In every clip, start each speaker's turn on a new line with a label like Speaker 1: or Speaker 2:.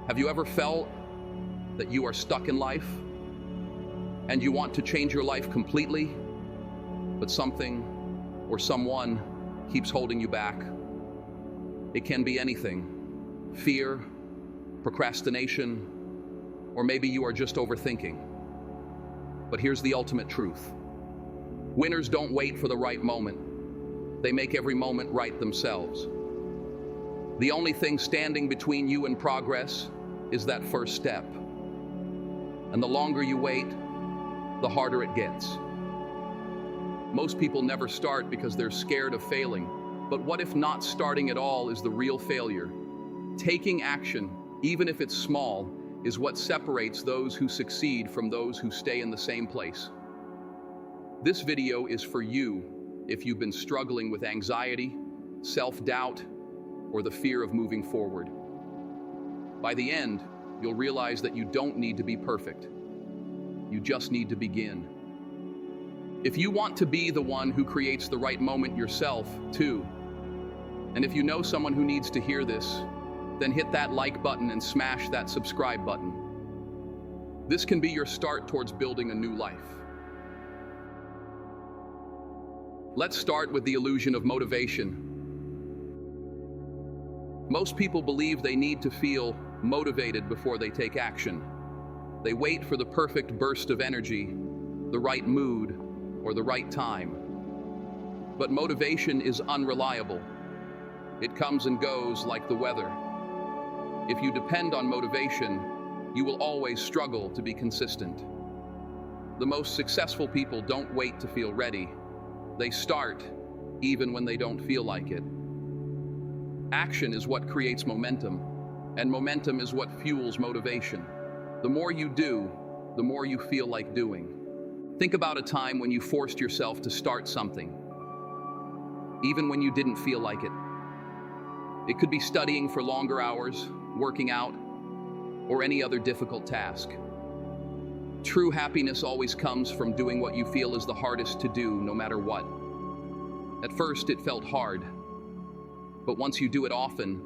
Speaker 1: Have you ever felt that you are stuck in life and you want to change your life completely, but something or someone keeps holding you back? It can be anything: fear, procrastination, or maybe you are just overthinking. But here's the ultimate truth. Winners don't wait for the right moment. They make every moment right themselves. The only thing standing between you and progress is that first step. And the longer you wait, the harder it gets. Most people never start because they're scared of failing. But what if not starting at all is the real failure? Taking action, even if it's small, is what separates those who succeed from those who stay in the same place. This video is for you if you've been struggling with anxiety, self-doubt, or the fear of moving forward. By the end, you'll realize that you don't need to be perfect. You just need to begin. If you want to be the one who creates the right moment yourself, too, and if you know someone who needs to hear this, then hit that like button and smash that subscribe button. This can be your start towards building a new life. Let's start with the illusion of motivation. Most people believe they need to feel motivated before they take action. They wait for the perfect burst of energy, the right mood, or the right time. But motivation is unreliable. It comes and goes like the weather. If you depend on motivation, you will always struggle to be consistent. The most successful people don't wait to feel ready. They start even when they don't feel like it. Action is what creates momentum, and momentum is what fuels motivation. The more you do, the more you feel like doing. Think about a time when you forced yourself to start something, even when you didn't feel like it. It could be studying for longer hours, working out, or any other difficult task. True happiness always comes from doing what you feel is the hardest to do, no matter what. At first, it felt hard, but once you do it often,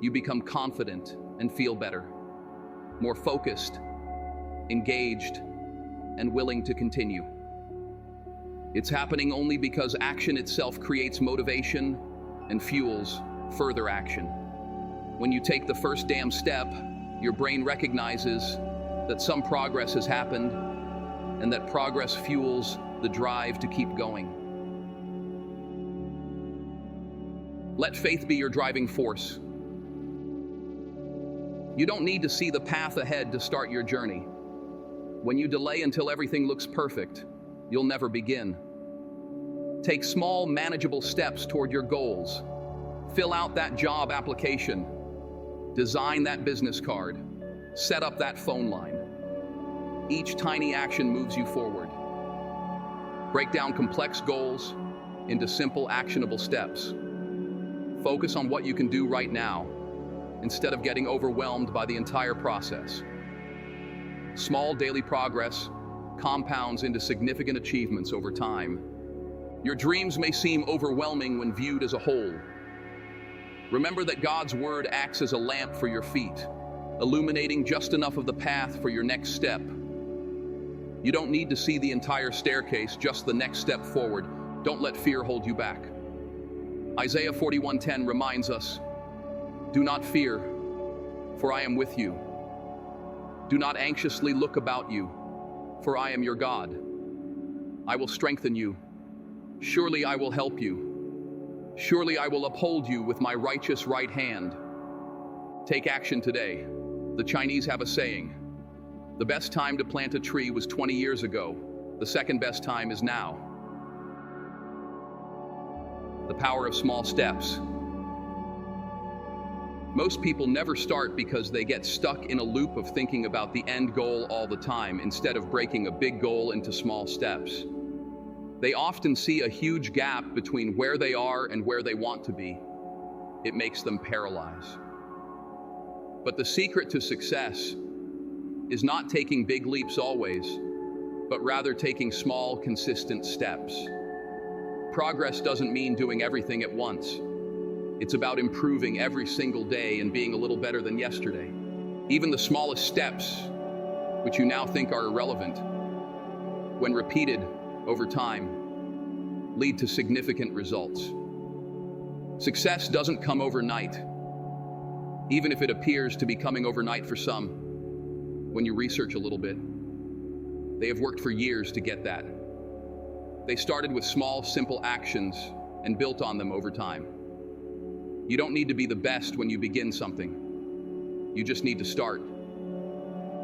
Speaker 1: you become confident and feel better, more focused, engaged, and willing to continue. It's happening only because action itself creates motivation and fuels further action. When you take the first damn step, your brain recognizes that some progress has happened, and that progress fuels the drive to keep going. Let faith be your driving force. You don't need to see the path ahead to start your journey. When you delay until everything looks perfect, you'll never begin. Take small, manageable steps toward your goals. Fill out that job application. Design that business card. Set up that phone line. Each tiny action moves you forward. Break down complex goals into simple, actionable steps. Focus on what you can do right now, instead of getting overwhelmed by the entire process. Small daily progress compounds into significant achievements over time. Your dreams may seem overwhelming when viewed as a whole. Remember that God's word acts as a lamp for your feet, illuminating just enough of the path for your next step. You don't need to see the entire staircase, just the next step forward. Don't let fear hold you back. Isaiah 41:10 reminds us, "Do not fear, for I am with you. Do not anxiously look about you, for I am your God. I will strengthen you. Surely I will help you. Surely I will uphold you with my righteous right hand." Take action today. The Chinese have a saying, "The best time to plant a tree was 20 years ago. The second best time is now." The power of small steps. Most people never start because they get stuck in a loop of thinking about the end goal all the time, instead of breaking a big goal into small steps. They often see a huge gap between where they are and where they want to be. It makes them paralyzed. But the secret to success is not taking big leaps always, but rather taking small, consistent steps. Progress doesn't mean doing everything at once. It's about improving every single day and being a little better than yesterday. Even the smallest steps, which you now think are irrelevant, when repeated over time, lead to significant results. Success doesn't come overnight, even if it appears to be coming overnight for some. When you research a little bit, they have worked for years to get that. They started with small, simple actions and built on them over time. You don't need to be the best when you begin something. You just need to start.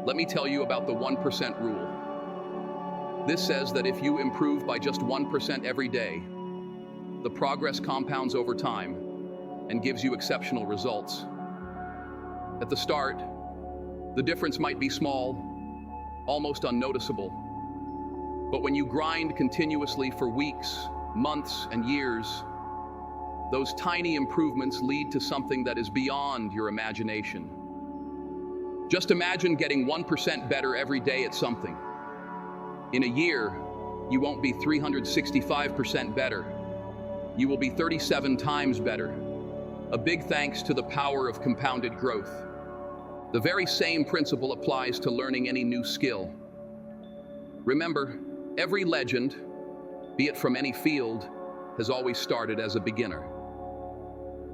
Speaker 1: Let me tell you about the 1% rule. This says that if you improve by just 1% every day, the progress compounds over time and gives you exceptional results. At the start, the difference might be small, almost unnoticeable. But when you grind continuously for weeks, months, and years, those tiny improvements lead to something that is beyond your imagination. Just imagine getting 1% better every day at something. In a year, you won't be 365% better. You will be 37 times better. A big thanks to the power of compounded growth. The very same principle applies to learning any new skill. Remember, every legend, be it from any field, has always started as a beginner.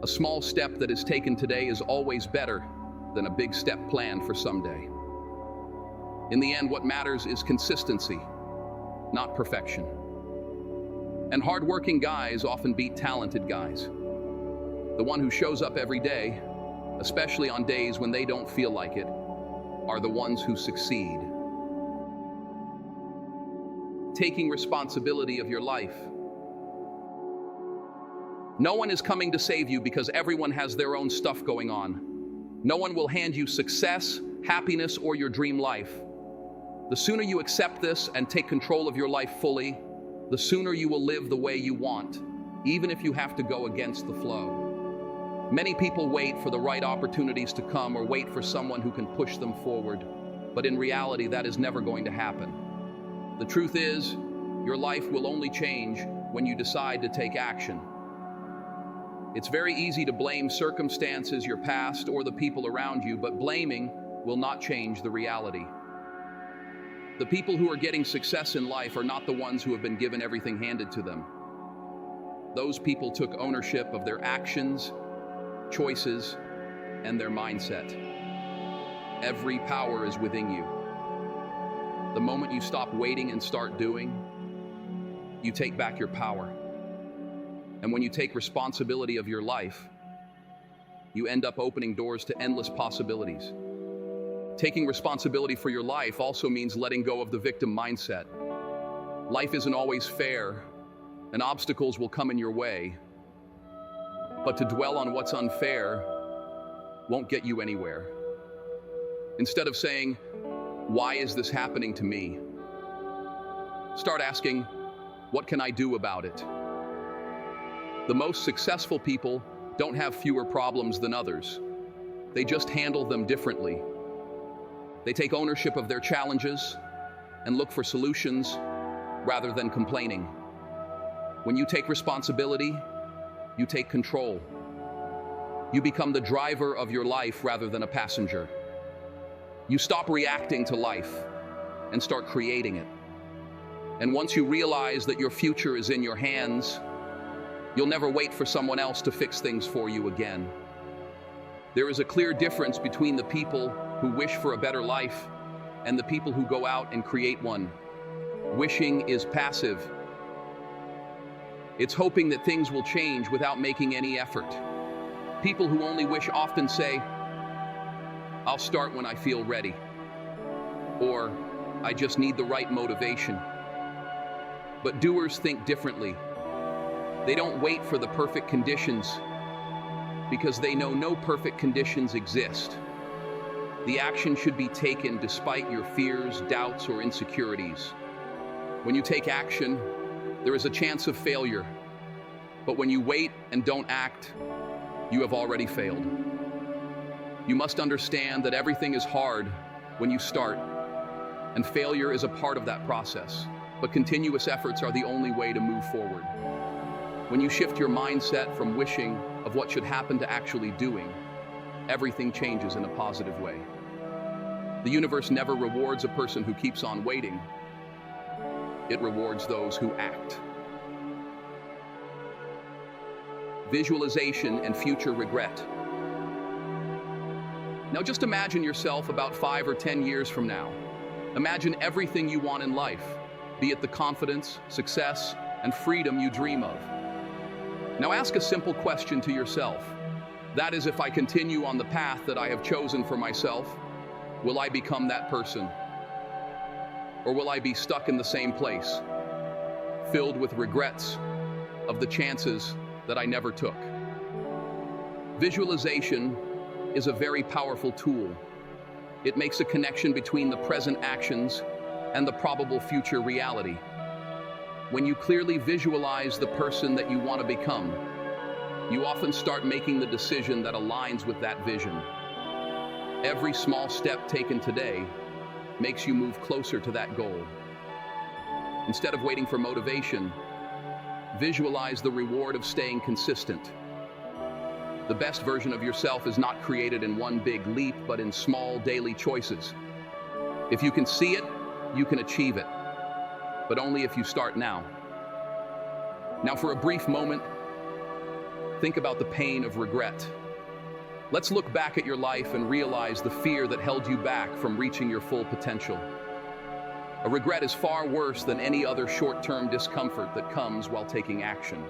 Speaker 1: A small step that is taken today is always better than a big step planned for someday. In the end, what matters is consistency, not perfection. And hardworking guys often beat talented guys. The one who shows up every day, especially on days when they don't feel like it, are the ones who succeed. Taking responsibility of your life. No one is coming to save you because everyone has their own stuff going on. No one will hand you success, happiness, or your dream life. The sooner you accept this and take control of your life fully, the sooner you will live the way you want, even if you have to go against the flow. Many people wait for the right opportunities to come or wait for someone who can push them forward, but in reality, that is never going to happen. The truth is, your life will only change when you decide to take action. It's very easy to blame circumstances, your past, or the people around you, but blaming will not change the reality. The people who are getting success in life are not the ones who have been given everything handed to them. Those people took ownership of their actions, choices, and their mindset. Every power is within you. The moment you stop waiting and start doing, you take back your power. And when you take responsibility of your life, you end up opening doors to endless possibilities. Taking responsibility for your life also means letting go of the victim mindset. Life isn't always fair, and obstacles will come in your way. But to dwell on what's unfair won't get you anywhere. Instead of saying, "Why is this happening to me?" start asking, "What can I do about it?" The most successful people don't have fewer problems than others. They just handle them differently. They take ownership of their challenges and look for solutions rather than complaining. When you take responsibility, you take control. You become the driver of your life rather than a passenger. You stop reacting to life and start creating it. And once you realize that your future is in your hands, you'll never wait for someone else to fix things for you again. There is a clear difference between the people who wish for a better life and the people who go out and create one. Wishing is passive. It's hoping that things will change without making any effort. People who only wish often say, "I'll start when I feel ready," or "I just need the right motivation." But doers think differently. They don't wait for the perfect conditions because they know no perfect conditions exist. The action should be taken despite your fears, doubts, or insecurities. When you take action, there is a chance of failure. But when you wait and don't act, you have already failed. You must understand that everything is hard when you start, and failure is a part of that process. But continuous efforts are the only way to move forward. When you shift your mindset from wishing of what should happen to actually doing, everything changes in a positive way. The universe never rewards a person who keeps on waiting. It rewards those who act. Visualization and future regret. Now just imagine yourself about 5 or 10 years from now. Imagine everything you want in life, be it the confidence, success, and freedom you dream of. Now ask a simple question to yourself. That is, if I continue on the path that I have chosen for myself, will I become that person? Or will I be stuck in the same place, filled with regrets of the chances that I never took? Visualization is a very powerful tool. It makes a connection between the present actions and the probable future reality. When you clearly visualize the person that you want to become, you often start making the decision that aligns with that vision. Every small step taken today makes you move closer to that goal. Instead of waiting for motivation, visualize the reward of staying consistent. The best version of yourself is not created in one big leap, but in small daily choices. If you can see it, you can achieve it, but only if you start now. Now for a brief moment, think about the pain of regret. Let's look back at your life and realize the fear that held you back from reaching your full potential. A regret is far worse than any other short-term discomfort that comes while taking action.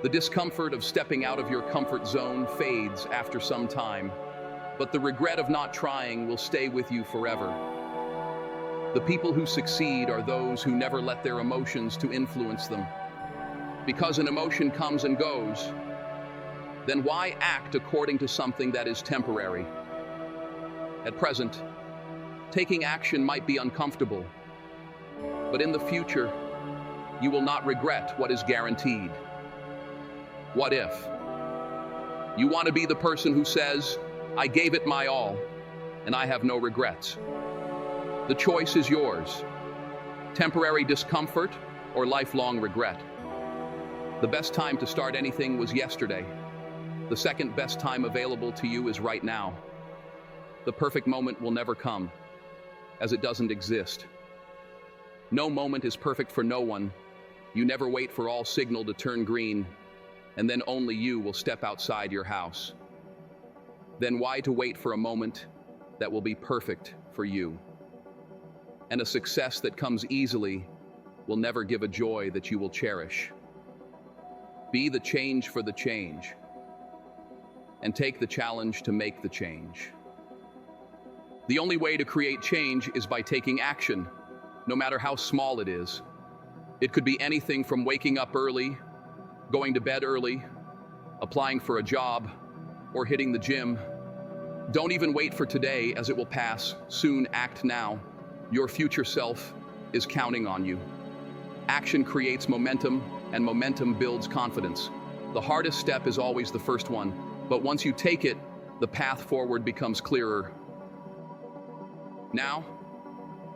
Speaker 1: The discomfort of stepping out of your comfort zone fades after some time, but the regret of not trying will stay with you forever. The people who succeed are those who never let their emotions to influence them. Because an emotion comes and goes, then why act according to something that is temporary? At present, taking action might be uncomfortable, but in the future, you will not regret what is guaranteed. What if? You want to be the person who says, "I gave it my all, and I have no regrets." The choice is yours. Temporary discomfort or lifelong regret. The best time to start anything was yesterday. The second best time available to you is right now. The perfect moment will never come, as it doesn't exist. No moment is perfect for no one. You never wait for all signal to turn green, and then only you will step outside your house. Then why to wait for a moment that will be perfect for you? And a success that comes easily will never give a joy that you will cherish. Be the change for the change, and take the challenge to make the change. The only way to create change is by taking action, no matter how small it is. It could be anything from waking up early, going to bed early, applying for a job, or hitting the gym. Don't even wait for today, as it will pass. Soon, act now. Your future self is counting on you. Action creates momentum, and momentum builds confidence. The hardest step is always the first one, but once you take it, the path forward becomes clearer. Now,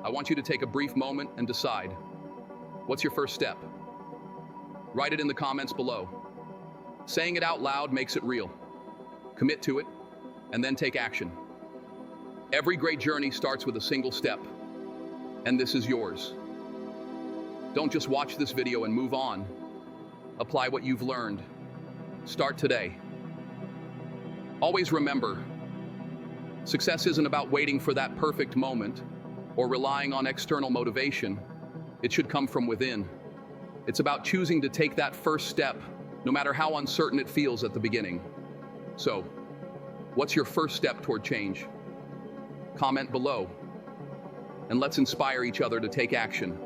Speaker 1: I want you to take a brief moment and decide. What's your first step? Write it in the comments below. Saying it out loud makes it real. Commit to it, and then take action. Every great journey starts with a single step, and this is yours. Don't just watch this video and move on. Apply what you've learned. Start today. Always remember, success isn't about waiting for that perfect moment or relying on external motivation. It should come from within. It's about choosing to take that first step, no matter how uncertain it feels at the beginning. So, what's your first step toward change? Comment below, and let's inspire each other to take action.